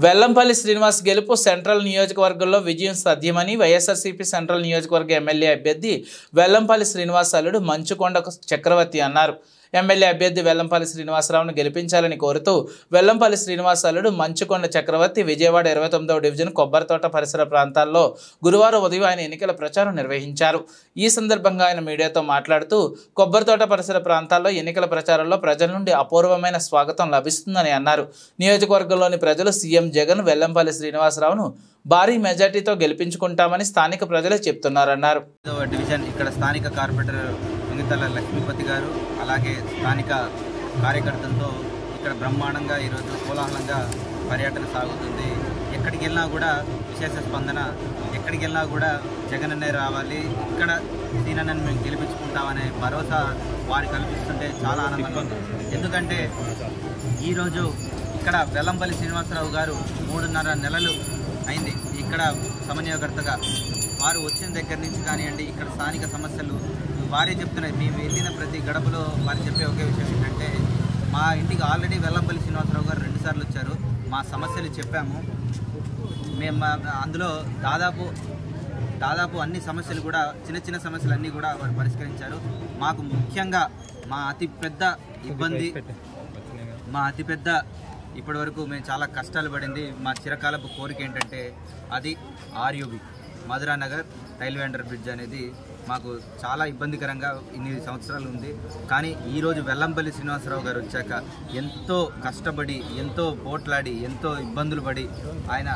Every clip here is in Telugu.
వెల్లంపల్లి శ్రీనివాస్ గెలుపు సెంట్రల్ నియోజకవర్గంలో విజయం సాధ్యమని వైఎస్ఆర్సీపీ సెంట్రల్ నియోజకవర్గ ఎమ్మెల్యే అభ్యర్థి వెల్లంపల్లి శ్రీనివాస్ అల్లుడు మంచుకొండ చక్రవర్తి అన్నారు. ఎమ్మెల్యే అభ్యర్థి వెల్లంపల్లి శ్రీనివాసరావును గెలిపించాలని కోరుతూ వెల్లంపల్లి శ్రీనివాస్ అల్లుడు మంచుకొండ చక్రవర్తి విజయవాడ 29వ డివిజన్ కొబ్బరితోట పరిసర ప్రాంతాల్లో గురువారం ఉదయం ఆయన ఎన్నికల ప్రచారం నిర్వహించారు. ఈ సందర్భంగా ఆయన మీడియాతో మాట్లాడుతూ కొబ్బరితోట పరిసర ప్రాంతాల్లో ఎన్నికల ప్రచారంలో ప్రజల నుండి అపూర్వమైన స్వాగతం లభిస్తుందని అన్నారు. నియోజకవర్గంలోని ప్రజలు సీఎం జగన్ వెల్లంపల్లి శ్రీనివాసరావును భారీ మెజార్టీతో గెలిపించుకుంటామని స్థానిక ప్రజలే చెప్తున్నారన్నారు. డివిజన్ ఇక్కడ స్థానిక కార్పొరేటర్ మిగతాల లక్ష్మీపతి గారు అలాగే స్థానిక కార్యకర్తలతో ఇక్కడ బ్రహ్మాండంగా ఈరోజు కోలాహలంగా పర్యటన సాగుతుంది. ఎక్కడికి వెళ్ళినా కూడా విశేష స్పందన, ఎక్కడికి వెళ్ళినా కూడా జగన్ అనే రావాలి, ఇక్కడ సీనన్నని మేము గెలిపించుకుంటామనే భరోసా వారు కల్పిస్తుంటే చాలా ఆనందంగా ఉంది. ఎందుకంటే ఈరోజు ఇక్కడ వెల్లంపల్లి శ్రీనివాసరావు గారు 3.5 నెలలు అయింది ఇక్కడ సమన్వయకర్తగా. వారు వచ్చిన దగ్గర నుంచి కానివ్వండి, ఇక్కడ స్థానిక సమస్యలు వారే చెప్తున్నారు. మేము వెళ్ళిన ప్రతి గడపలో వారు చెప్పే ఒకే విషయం ఏంటంటే, మా ఇంటికి ఆల్రెడీ వెల్లంపల్లి శ్రీనివాసరావు గారు 2 సార్లు వచ్చారు, మా సమస్యలు చెప్పాము, మేము అందులో దాదాపు అన్ని సమస్యలు కూడా చిన్న చిన్న సమస్యలు అన్నీ కూడా వారు పరిష్కరించారు. మాకు ముఖ్యంగా మా అతిపెద్ద ఇబ్బంది, ఇప్పటి వరకు మేము చాలా కష్టాలు పడింది, మా చిరకాలపు కోరిక ఏంటంటే అది RUB Madhuranagar railway under bridge అనేది మాకు చాలా ఇబ్బందికరంగా ఇన్ని సంవత్సరాలు ఉంది. కానీ ఈరోజు వెల్లంపల్లి శ్రీనివాసరావు గారు వచ్చాక ఎంతో కష్టపడి, ఎంతో పోట్లాడి, ఎంతో ఇబ్బందులు పడి ఆయన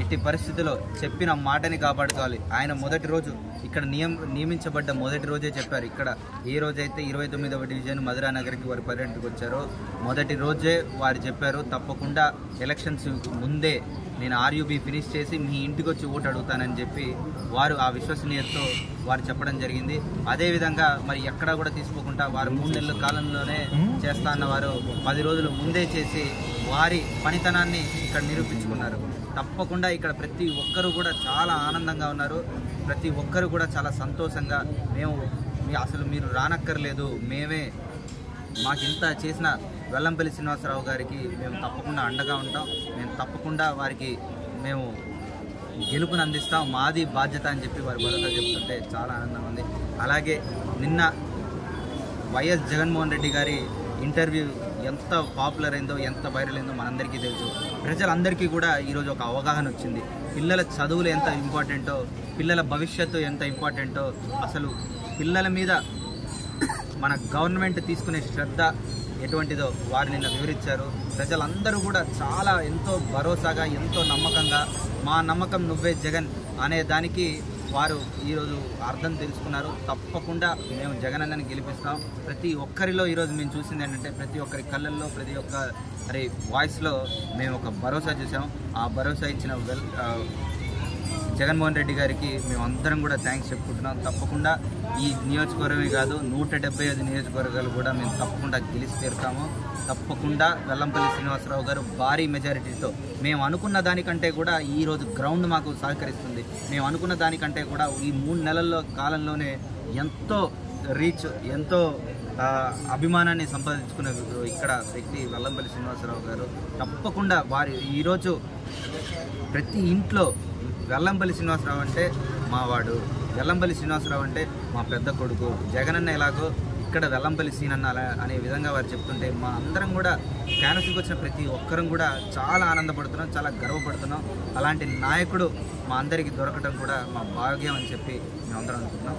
ఎట్టి పరిస్థితుల్లో చెప్పిన మాటని కాపాడుకోవాలి. ఆయన మొదటి రోజు ఇక్కడ నియమించబడ్డ మొదటి రోజే చెప్పారు. ఇక్కడ ఏ రోజైతే 29వ డివిజన్ మధురానగర్కి వారు పర్యటనకు వచ్చారో మొదటి రోజే వారు చెప్పారు, తప్పకుండా ఎలక్షన్స్ ముందే నేను ఆర్యూబీ ఫినిష్ చేసి మీ ఇంటికి వచ్చి ఓటు అడుగుతానని చెప్పి వారు ఆ విశ్వసనీయతతో వారు చెప్పడం జరిగింది. అదేవిధంగా మరి ఎక్కడా కూడా తీసుకోకుండా వారు 3 నెలల కాలంలోనే చేస్తా అన్న వారు 10 రోజులు ముందే చేసి వారి పనితనాన్ని ఇక్కడ నిరూపించుకున్నారు. తప్పకుండా ఇక్కడ ప్రతి ఒక్కరూ కూడా చాలా ఆనందంగా ఉన్నారు, ప్రతి ఒక్కరు కూడా చాలా సంతోషంగా అసలు మీరు రానక్కర్లేదు, మేమే మాకు ఇంత చేసిన వెల్లంపల్లి శ్రీనివాసరావు గారికి మేము తప్పకుండా అండగా ఉంటాం, మేము తప్పకుండా వారికి మేము గెలుపుని అందిస్తాం, మాది బాధ్యత అని చెప్పి వారి భరోసా చెప్తుంటే చాలా ఆనందంగా ఉంది. అలాగే నిన్న వైఎస్ జగన్మోహన్ రెడ్డి గారి ఇంటర్వ్యూ ఎంత పాపులర్ అయిందో, ఎంత వైరల్ అయిందో మనందరికీ తెలుసు. ప్రజలందరికీ కూడా ఈరోజు ఒక అవగాహన వచ్చింది. పిల్లల చదువులు ఎంత ఇంపార్టెంటో, పిల్లల భవిష్యత్తు ఎంత ఇంపార్టెంటో, అసలు పిల్లల మీద మన గవర్నమెంట్ తీసుకునే శ్రద్ధ ఎటువంటిదో వారు నిన్న వివరించారు. ప్రజలందరూ కూడా చాలా ఎంతో భరోసాగా, ఎంతో నమ్మకంగా మా నమ్మకం నువ్వే జగన్ అనే దానికి వారు ఈరోజు అర్థం తెలుసుకున్నారు. తప్పకుండా మేము జగన్ అన్నని గెలిపిస్తాం. ప్రతి ఒక్కరిలో ఈరోజు మేము చూసింది ఏంటంటే, ప్రతి ఒక్కరి కళ్ళల్లో, ప్రతి ఒక్కరి వాయిస్లో మేము ఒక భరోసా చూసాం. ఆ భరోసా ఇచ్చిన జగన్మోహన్ రెడ్డి గారికి మేము అందరం కూడా థ్యాంక్స్ చెప్పుకుంటున్నాం. తప్పకుండా ఈ నియోజకవర్గమే కాదు 175 నియోజకవర్గాలు కూడా మేము తప్పకుండా గెలిచి తీరుతాము. తప్పకుండా వెల్లంపల్లి శ్రీనివాసరావు గారు భారీ మెజారిటీతో, మేము అనుకున్న దానికంటే కూడా ఈరోజు గ్రౌండ్ మాకు సహకరిస్తుంది. మేము అనుకున్న దానికంటే కూడా ఈ 3 నెలల్లో కాలంలోనే ఎంతో రీచ్, ఎంతో అభిమానాన్ని సంపాదించుకున్న ఇక్కడ వ్యక్తి వెల్లంపల్లి శ్రీనివాసరావు గారు. తప్పకుండా వారి ఈరోజు ప్రతి ఇంట్లో వెల్లంపల్లి శ్రీనివాసరావు అంటే మావాడు, వెల్లంపల్లి శ్రీనివాసరావు అంటే మా పెద్ద కొడుకు, జగనన్న ఎలాగో ఇక్కడ వెల్లంపల్లి సీనన్న అనే విధంగా వారు చెప్తుంటే మా అందరం కూడా క్యాన్వస్కి వచ్చిన ప్రతి ఒక్కరం కూడా చాలా ఆనందపడుతున్నాం, చాలా గర్వపడుతున్నాం. అలాంటి నాయకుడు మా అందరికీ దొరకడం కూడా మా భాగ్యం అని చెప్పి మేమందరం అనుకుంటున్నాం.